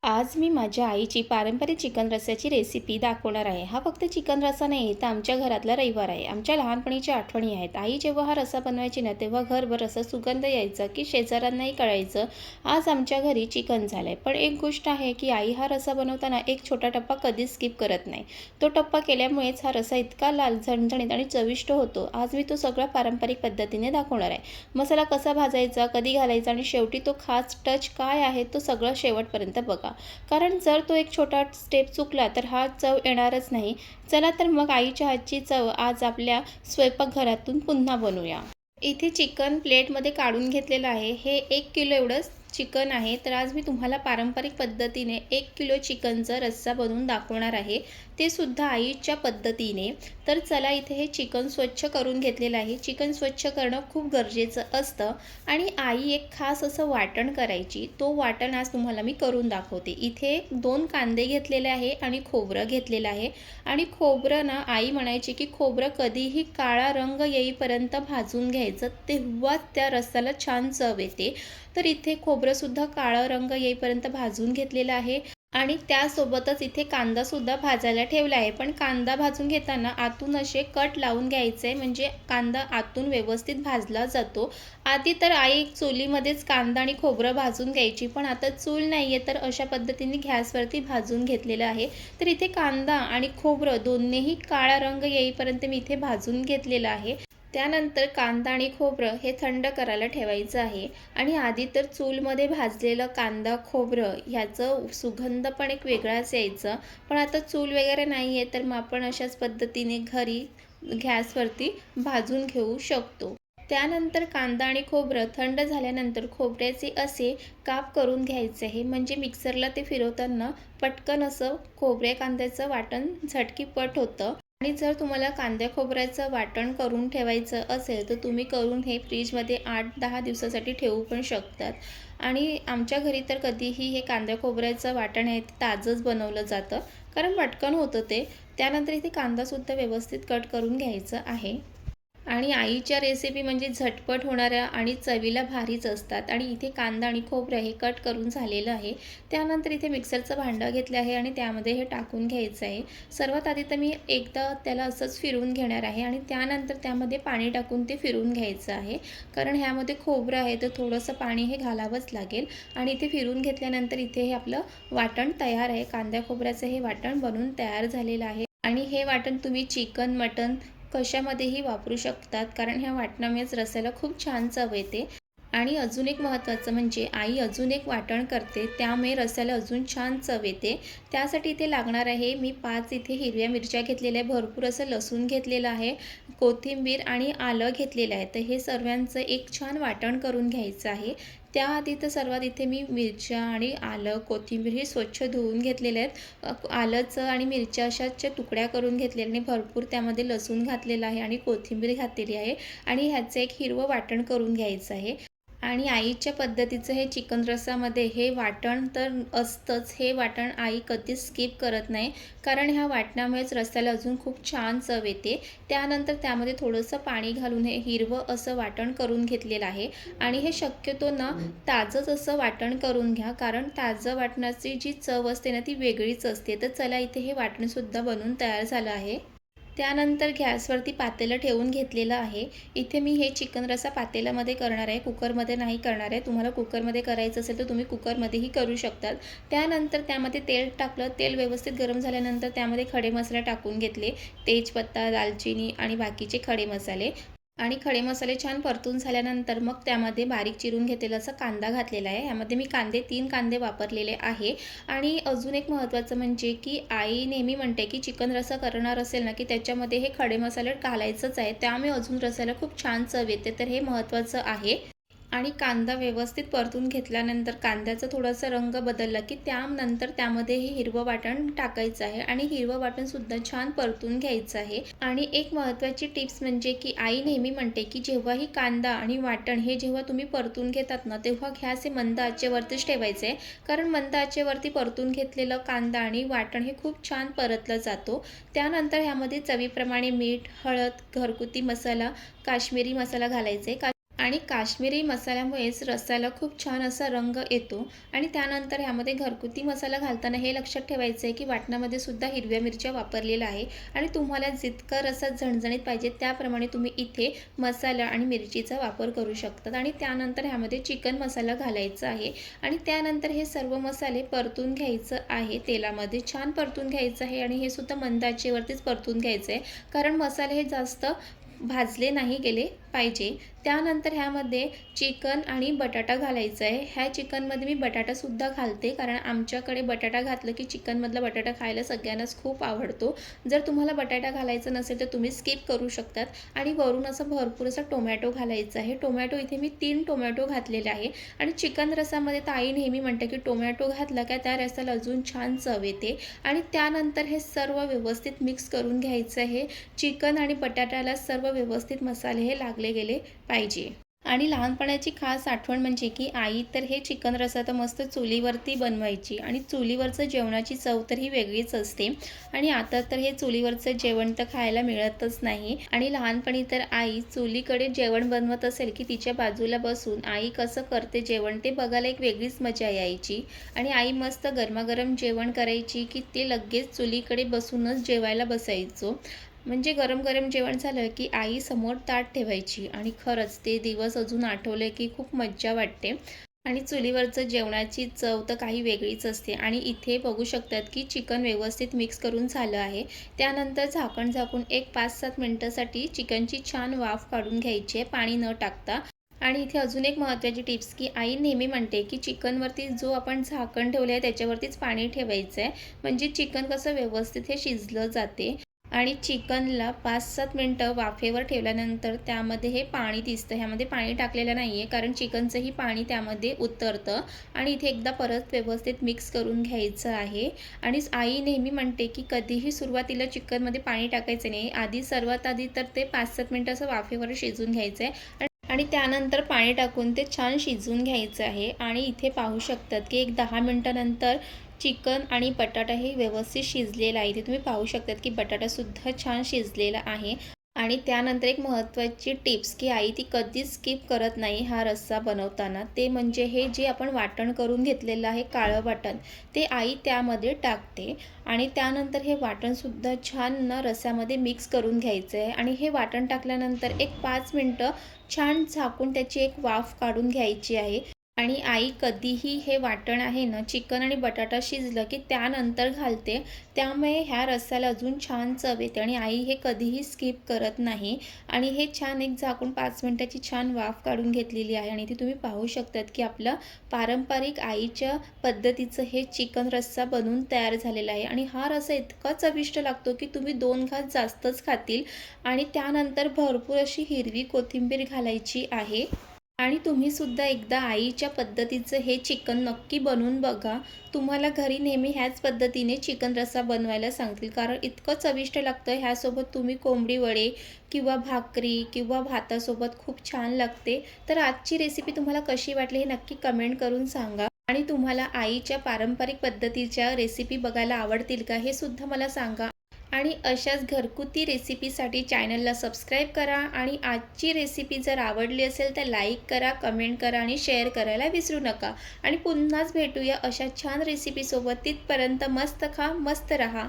आज मी माझ्या आईची पारंपरिक चिकन रस्स्याची रेसिपी दाखवणार आहे. हा फक्त चिकन रस्सा नाही तर आमच्या घरातला रविवार आहे. आमच्या लहानपणीच्या आठवणी आहेत. आई जेव्हा हा रस्सा बनवायची ना तेव्हा घरभर असा सुगंध यायचा की शेजाऱ्यांनाही कळायचं आज आमच्या घरी चिकन झालंय. पण एक गोष्ट आहे की आई हा रस्सा बनवताना एक छोटा टप्पा कधीच स्किप करत नाही. तो टप्पा केल्यामुळेच हा रस्सा इतका लाल झणझणीत आणि चविष्ट होतो. आज मी तो सगळा पारंपरिक पद्धतीने दाखवणार आहे. मसाला कसा भाजायचा, कधी घालायचा आणि शेवटी तो खास टच काय आहे तो सगळं शेवटपर्यंत बघा. कारण जर तो एक छोटा स्टेप चुकला तर हा चव येणारच नाही. चला तर मग आईच्या हातची चव आज आपल्या स्वयंपाकघरातून पुन्हा बनवूया. इथे चिकन प्लेटमध्ये काढून घेतलेलं आहे. हे 1 किलो एवढं चिकन आहे. तर आज मी तुम्हाला पारंपरिक पद्धतीने 1 किलो चिकनचा रस्सा बनवून दाखवणार आहे, ते सुद्धा आईच्या पद्धतीने. तर चला इथे हे चिकन स्वच्छ करून घेतलेलं आहे. चिकन स्वच्छ करणं खूप गरजेचं असतं आणि आई एक खास असं वाटण करायची. तो वाटण आज तुम्हाला मी करून दाखवते. इथे 2 कांदे घेतलेले आहे आणि खोबरं घेतलेलं आहे आणि खोबरं ना आई म्हणायची की खोबरं कधीही काळा रंग येईपर्यंत भाजून घ्यायचं, तेव्हाच त्या रस्स्याला छान चव येते. तर इथे खोबरंसुद्धा काळा रंग येईपर्यंत भाजून घेतलेलं आहे आणि त्यासोबतच इथे कांदासुद्धा भाजायला ठेवला आहे. पण कांदा भाजून घेताना आतून असे कट लावून घ्यायचे, म्हणजे कांदा आतून व्यवस्थित भाजला जातो. आधी तर आई चुलीमध्येच कांदा आणि खोबरं भाजून घ्यायची, पण आता चूल नाही आहे तर अशा पद्धतीने गॅसवरती भाजून घेतलेलं आहे. तर इथे कांदा आणि खोबरं दोन्हीही काळा रंग येईपर्यंत मी इथे भाजून घेतलेलं आहे. त्यानंतर कांदा आणि खोबरं हे थंड करायला ठेवायचं आहे आणि आधी तर चूलमध्ये भाजलेलं कांदा खोबरं ह्याचं सुगंध पण एक वेगळाच यायचं. पण आता चूल वगैरे नाही आहे तर मग आपण अशाच पद्धतीने घरी गॅसवरती भाजून घेऊ शकतो. त्यानंतर कांदा आणि खोबरं थंड झाल्यानंतर खोबऱ्याचे असे काप करून घ्यायचे आहे, म्हणजे मिक्सरला ते फिरवताना पटकन असं खोबऱ्या कांद्याचं वाटण झटकीपट होतं. आणि जर तुम्हाला कांद्या खोबऱ्याचं वाटण करून ठेवायचं असेल तर तुम्ही करून हे फ्रीजमध्ये 8-10 दिवसासाठी ठेवू पण शकतात. आणि आमच्या घरी तर कधीही हे कांद्या खोबऱ्याचं वाटण आहे ते ताजंच बनवलं जातं, कारण पटकन होतं ते. त्यानंतर इथे कांदासुद्धा व्यवस्थित कट करून घ्यायचं आहे. आणि आईच्या रेसिपी म्हणजे झटपट होणाऱ्या आणि चवीला भारीच असतात. आणि इथे कांदा आणि खोबरं हे कट करून झालेलं आहे. त्यानंतर इथे मिक्सरचं भांडं घेतलं आहे आणि त्यामध्ये हे टाकून घ्यायचं आहे. सर्वात आधी तर मी एकदा त्याला असंच फिरवून घेणार आहे आणि त्यानंतर त्यामध्ये पाणी टाकून ते फिरवून घ्यायचं आहे, कारण ह्यामध्ये खोबरं आहे तर थोडंसं पाणी हे घालावंच लागेल. आणि इथे फिरवून घेतल्यानंतर इथे हे आपलं वाटण तयार आहे. कांद्या खोबऱ्याचं हे वाटण बनवून तयार झालेलं आहे. आणि हे वाटण तुम्ही चिकन, मटण कशामध्येही वापरू शकतात, कारण ह्या वाटणामुळेच रस्स्याला खूप छान चव येते. आणि अजून एक महत्त्वाचं म्हणजे आई अजून एक वाटण करते, त्यामुळे रस्स्याला अजून छान चव येते. त्यासाठी इथे लागणार आहे, मी 5 इथे हिरव्या मिरच्या घेतलेल्या आहे, भरपूर असं लसूण घेतलेलं आहे, कोथिंबीर आणि आलं घेतलेलं आहे. तर हे सर्वांचं एक छान वाटण करून घ्यायचं आहे. त्याआधी तर सर्वात इथे मी मिरच्या आणि आलं, कोथिंबीर हे स्वच्छ धुवून घेतलेले आहेत. आलंचं आणि मिरच्या अशाच्या तुकड्या करून घेतलेल्या आणि भरपूर त्यामध्ये लसूण घातलेलं आहे आणि कोथिंबीर घातलेली आहे आणि ह्याचं एक हिरवं वाटण करून घ्यायचं आहे. आणि आईच्या पद्धतीचं हे चिकन रस्सामध्ये हे वाटण तर असतंच. हे वाटण आई कधीच स्किप करत नाही, कारण ह्या वाटणामुळेच रस्स्याला अजून खूप छान चव येते. त्यानंतर त्यामध्ये थोडंसं पाणी घालून हे हिरवं असं वाटण करून घेतलेलं आहे. आणि हे शक्यतो ना ताजंच असं वाटण करून घ्या, कारण ताजं वाटणाची जी चव असते ना ती वेगळीच असते. तर चला इथे हे वाटणसुद्धा बनवून तयार झालं आहे. त्यानंतर गॅसवरती पातेलं ठेवून घेतलेलं आहे. इथे मी हे चिकन रस्सा पातेल्यामध्ये करणार आहे, कुकरमध्ये नाही करणार आहे. तुम्हाला कुकरमध्ये करायचं असेल तर तुम्ही कुकरमध्येही करू शकतात. त्यानंतर त्यामध्ये तेल टाकलं. तेल व्यवस्थित गरम झाल्यानंतर त्यामध्ये खडे मसाले टाकून घेतले, तेजपत्ता, दालचिनी आणि बाकीचे खडे मसाले. आणि खडे मसाले छान परतून झाल्यानंतर मग त्यामध्ये बारीक चिरून घेतलेला असा कांदा घातलेला आहे. ह्यामध्ये मी 3 कांदे वापरलेले आहे. आणि अजून एक महत्त्वाचं म्हणजे की आई नेहमी म्हणते की चिकन रस्सा करणार असेल ना की त्याच्यामध्ये हे खडे मसाले घालायचंच आहे, त्यामुळे अजून रस्स्याला खूप छान चव येते. तर हे महत्त्वाचं आहे. आणि कांदा व्यवस्थित परतून घेतल्यानंतर कांद्याचा थोडासा रंग बदलला की त्यानंतर त्यामध्ये हे हिरवं वाटण टाकायचं आहे आणि हिरवं वाटणसुद्धा छान परतून घ्यायचं आहे. आणि एक महत्त्वाची टिप्स म्हणजे की आई नेहमी म्हणते की जेव्हाही कांदा आणि वाटण हे जेव्हा तुम्ही परतून घेतात ना तेव्हा गॅस हे मंद आचेवरतीच ठेवायचं आहे, कारण मंद आचेवरती परतून घेतलेलं कांदा आणि वाटण हे खूप छान परतलं जातो. त्यानंतर ह्यामध्ये चवीप्रमाणे मीठ, हळद, घरगुती मसाला, काश्मीरी मसाला घालायचे. आणि काश्मीरी मसाल्यामुळेच रस्स्याला खूप छान असा रंग येतो. आणि त्यानंतर ह्यामध्ये घरगुती मसाला घालताना हे लक्षात ठेवायचं आहे की वाटणामध्ये सुद्धा हिरव्या मिरच्या वापरलेल्या आहे आणि तुम्हाला जितका रस्सा झणझणीत पाहिजे त्याप्रमाणे तुम्ही इथे मसाला आणि मिरचीचा वापर करू शकतात. आणि त्यानंतर ह्यामध्ये चिकन मसाला घालायचा आहे आणि त्यानंतर हे सर्व मसाले परतून घ्यायचं आहे. तेलामध्ये छान परतून घ्यायचं आहे आणि हे सुद्धा मंद आचेवरतीच परतून घ्यायचं आहे, कारण मसाले हे जास्त भाजले नाही गेले पाहिजे. त्यानंतर ह्यामध्ये चिकन आणि बटाटा घालायचा आहे. ह्या चिकनमध्ये मी बटाटासुद्धा घालते, कारण आमच्याकडे बटाटा घातलं की चिकनमधला बटाटा खायला सगळ्यांनाच खूप आवडतो. जर तुम्हाला बटाटा घालायचा नसेल तर तुम्ही स्किप करू शकतात. आणि वरून असं भरपूर असा टोमॅटो घालायचा आहे. टोमॅटो इथे मी 3 टोमॅटो घातलेले आहे. आणि चिकन रसामध्ये तर आई नेहमी म्हणते की टोमॅटो घातला का त्या रसाला अजून छान चव येते. आणि त्यानंतर हे सर्व व्यवस्थित मिक्स करून घ्यायचं आहे. चिकन आणि बटाट्याला सर्व व्यवस्थित मसाले हे लागले गेले पाहिजे. आणि लहानपणाची खास आठवण म्हणजे की आई तर हे चिकन रस्सा तर मस्त चुलीवरती बनवायची आणि चुलीवरचं जेवणाची चव तर ही वेगळीच असते. आणि आता तर हे चुलीवरचं जेवण तर खायला मिळतच नाही. आणि लहानपणी तर आई चुलीकडे जेवण बनवत असेल की तिच्या बाजूला बसून आई कसं करते जेवण ते बघायला एक वेगळीच मजा यायची. आणि आई मस्त गरमागरम जेवण करायची की ते लगेच चुलीकडे बसूनच जेवायला बसायचो. म्हणजे गरम-गरम जेवण झालं की आई समोर ताट ठेवायची आणि खरंच ते दिवस अजून आठवले की खूप मज्जा वाटते. आणि चुलीवरचं जेवणाची चव तर काही वेगळीच असते. आणि इथे बघू शकतात की चिकन व्यवस्थित मिक्स करून झालं आहे. त्यानंतर झाकण झाकून एक 5-7 मिनिटासाठी चिकनची छान वाफ काढून घ्यायची आहे, पाणी न टाकता. आणि इथे अजून एक महत्त्वाची टिप्स की आई नेहमी म्हणते की चिकनवरती जो आपण झाकण ठेवलं आहे त्याच्यावरतीच पाणी ठेवायचं आहे, म्हणजे चिकन कसं व्यवस्थित हे शिजलं जाते. आणि चिकनला 5-7 मिनटं वाफेवर ठेवल्यानंतर त्यामध्ये हे पाणी दिसतं. ह्यामध्ये पाणी टाकलेलं नाही आहे, कारण चिकनचंही पाणी त्यामध्ये उतरतं. आणि इथे एकदा परत व्यवस्थित मिक्स करून घ्यायचं आहे. आणि आई नेहमी म्हणते की कधीही सुरुवातीला चिकनमध्ये पाणी टाकायचं नाही. सर्वात आधी तर ते 5-7 मिनटं असं वाफेवर शिजवून घ्यायचं आहे आणि त्यानंतर पाणी टाकून ते छान शिजवून घ्यायचं आहे. आणि इथे पाहू शकतात की एक 10 मिनटानंतर चिकन आणि बटाटा हे व्यवस्थित शिजलेला आहे. इथे तुम्ही पाहू शकतात की बटाटासुद्धा छान शिजलेला आहे. आणि त्यानंतर एक महत्त्वाची टिप्स की आई ती कधीच स्किप करत नाही हा रस्सा बनवताना, ते म्हणजे हे जे आपण वाटण करून घेतलेलं आहे काळं वाटण, ते आई त्यामध्ये टाकते. आणि त्यानंतर हे वाटणसुद्धा छान ना रस्स्यामध्ये मिक्स करून घ्यायचं आहे. आणि हे वाटण टाकल्यानंतर एक 5 मिनटं छान झाकून त्याची एक वाफ काढून घ्यायची आहे. आणि आई कधीही हे वाटण आहे ना चिकन आणि बटाटा शिजलं की त्यानंतर घालते, त्यामुळे ह्या रस्स्याला अजून छान चव येते. आणि आई हे कधीही स्किप करत नाही. आणि हे छान एक झाकून 5 मिनिटाची छान वाफ काढून घेतलेली आहे. आणि इथे तुम्ही पाहू शकतात की आपलं पारंपरिक आईच्या पद्धतीचं हे चिकन रस्सा बनवून तयार झालेला आहे. आणि हा रस्सा इतका चविष्ट लागतो की तुम्ही 2 घास जास्तच खातील. आणि त्यानंतर भरपूर अशी हिरवी कोथिंबीर घालायची आहे. आणि तुम्हीसुद्धा एकदा आईच्या पद्धतीचं हे चिकन नक्की बनवून बघा. तुम्हाला घरी नेहमी ह्याच पद्धतीने चिकन रस्सा बनवायला सांगतील, कारण इतकं चविष्ट लागतं. ह्यासोबत तुम्ही कोंबडी वडे किंवा भाकरी किंवा भातासोबत खूप छान लागते. तर आजची रेसिपी तुम्हाला कशी वाटली हे नक्की कमेंट करून सांगा. आणि तुम्हाला आईच्या पारंपरिक पद्धतीच्या रेसिपी बघायला आवडतील का हे सुद्धा मला सांगा. आणि अशाच घरगुती रेसिपीसाठी चॅनलला सबस्क्राईब करा. आणि आजची रेसिपी जर आवडली असेल तर लाईक करा, कमेंट करा आणि शेअर करायला विसरू नका. आणि पुन्हाच भेटूया अशा छान रेसिपीसोबत. तिथपर्यंत मस्त खा, मस्त रहा.